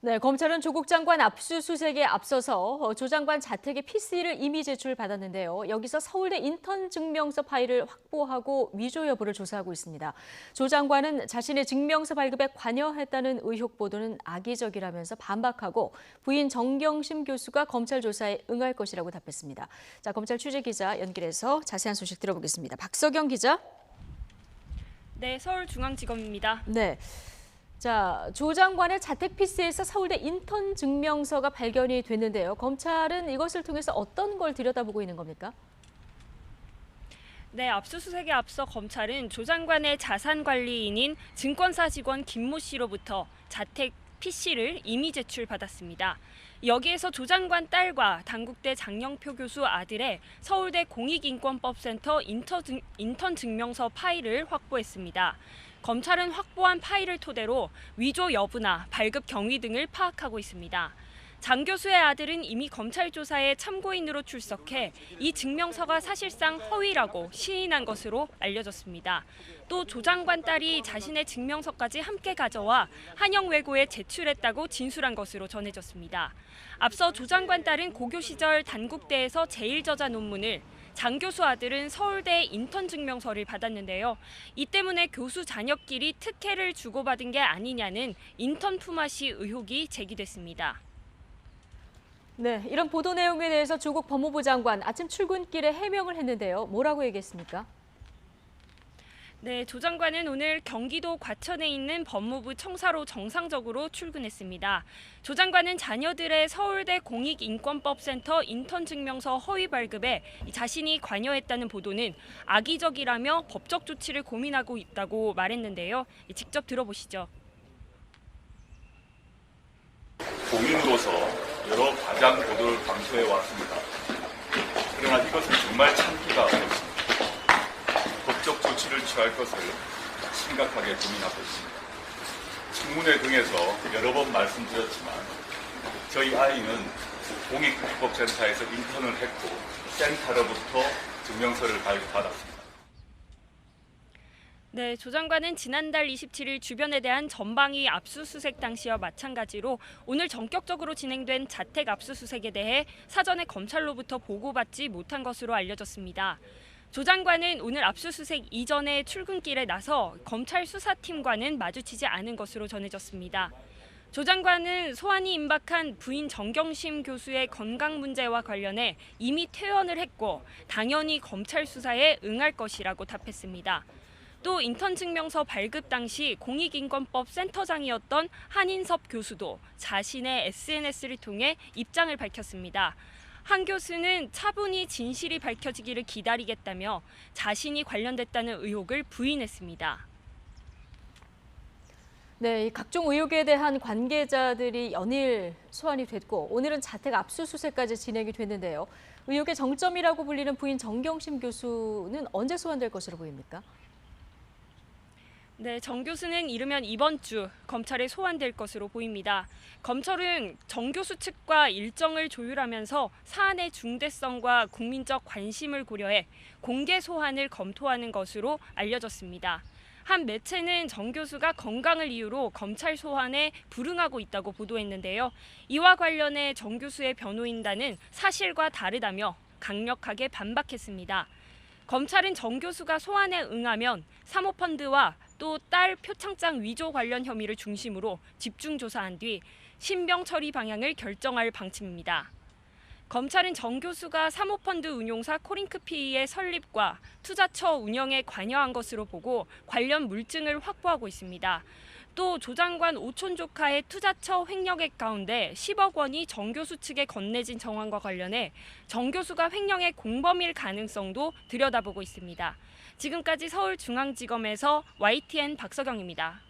네, 검찰은 조국 장관 압수수색에 앞서서 조 장관 자택의 PC를 이미 제출받았는데요. 여기서 서울대 인턴 증명서 파일을 확보하고 위조 여부를 조사하고 있습니다. 조 장관은 자신의 증명서 발급에 관여했다는 의혹 보도는 악의적이라면서 반박하고 부인 정경심 교수가 검찰 조사에 응할 것이라고 답했습니다. 자, 검찰 취재기자 연결해서 자세한 소식 들어보겠습니다. 박서경 기자. 네, 서울중앙지검입니다. 네. 자, 조 장관의 자택 PC에서 서울대 인턴 증명서가 발견이 됐는데요. 검찰은 이것을 통해서 어떤 걸 들여다보고 있는 겁니까? 네, 압수수색에 앞서 검찰은 조 장관의 자산관리인인 증권사 직원 김모 씨로부터 자택 PC를 이미 제출받았습니다. 여기에서 조 장관 딸과 단국대 장영표 교수 아들의 서울대 공익인권법센터 인턴 증명서 파일을 확보했습니다. 검찰은 확보한 파일을 토대로 위조 여부나 발급 경위 등을 파악하고 있습니다. 장 교수의 아들은 이미 검찰 조사에 참고인으로 출석해 이 증명서가 사실상 허위라고 시인한 것으로 알려졌습니다. 또 조 장관 딸이 자신의 증명서까지 함께 가져와 한영외고에 제출했다고 진술한 것으로 전해졌습니다. 앞서 조 장관 딸은 고교 시절 단국대에서 제1저자 논문을, 장 교수 아들은 서울대 인턴 증명서를 받았는데요. 이 때문에 교수 자녀끼리 특혜를 주고받은 게 아니냐는 인턴 품앗이 의혹이 제기됐습니다. 네, 이런 보도 내용에 대해서 조국 법무부 장관 아침 출근길에 해명을 했는데요. 뭐라고 얘기했습니까? 네, 조 장관은 오늘 경기도 과천에 있는 법무부 청사로 정상적으로 출근했습니다. 조 장관은 자녀들의 서울대 공익인권법센터 인턴 증명서 허위 발급에 자신이 관여했다는 보도는 악의적이라며 법적 조치를 고민하고 있다고 말했는데요. 직접 들어보시죠. 공인으로서 여러 과장 보도를 감수해 왔습니다. 그러나 이것은 정말 참기가 어렵습니다. 법적 조치를 취할 것을 심각하게 고민하고 있습니다. 청문회 등에서 여러 번 말씀드렸지만 저희 아이는 공익법센터에서 인턴을 했고 센터로부터 증명서를 발급받았습니다. 네, 조 장관은 지난달 27일 주변에 대한 전방위 압수수색 당시와 마찬가지로 오늘 전격적으로 진행된 자택 압수수색에 대해 사전에 검찰로부터 보고받지 못한 것으로 알려졌습니다. 조 장관은 오늘 압수수색 이전에 출근길에 나서 검찰 수사팀과는 마주치지 않은 것으로 전해졌습니다. 조 장관은 소환이 임박한 부인 정경심 교수의 건강 문제와 관련해 이미 퇴원을 했고 당연히 검찰 수사에 응할 것이라고 답했습니다. 또 인턴 증명서 발급 당시 공익인권법 센터장이었던 한인섭 교수도 자신의 SNS를 통해 입장을 밝혔습니다. 한 교수는 차분히 진실이 밝혀지기를 기다리겠다며 자신이 관련됐다는 의혹을 부인했습니다. 네, 각종 의혹에 대한 관계자들이 연일 소환이 됐고 오늘은 자택 압수수색까지 진행이 됐는데요. 의혹의 정점이라고 불리는 부인 정경심 교수는 언제 소환될 것으로 보입니까? 네, 정 교수는 이르면 이번 주 검찰에 소환될 것으로 보입니다. 검찰은 정 교수 측과 일정을 조율하면서 사안의 중대성과 국민적 관심을 고려해 공개 소환을 검토하는 것으로 알려졌습니다. 한 매체는 정 교수가 건강을 이유로 검찰 소환에 불응하고 있다고 보도했는데요. 이와 관련해 정 교수의 변호인단은 사실과 다르다며 강력하게 반박했습니다. 검찰은 정 교수가 소환에 응하면 사모펀드와 또 딸 표창장 위조 관련 혐의를 중심으로 집중 조사한 뒤 신병 처리 방향을 결정할 방침입니다. 검찰은 정 교수가 사모펀드 운용사 코링크P의 설립과 투자처 운영에 관여한 것으로 보고 관련 물증을 확보하고 있습니다. 또 조 장관 오촌 조카의 투자처 횡령액 가운데 10억 원이 정 교수 측에 건네진 정황과 관련해 정 교수가 횡령의 공범일 가능성도 들여다보고 있습니다. 지금까지 서울중앙지검에서 YTN 박서경입니다.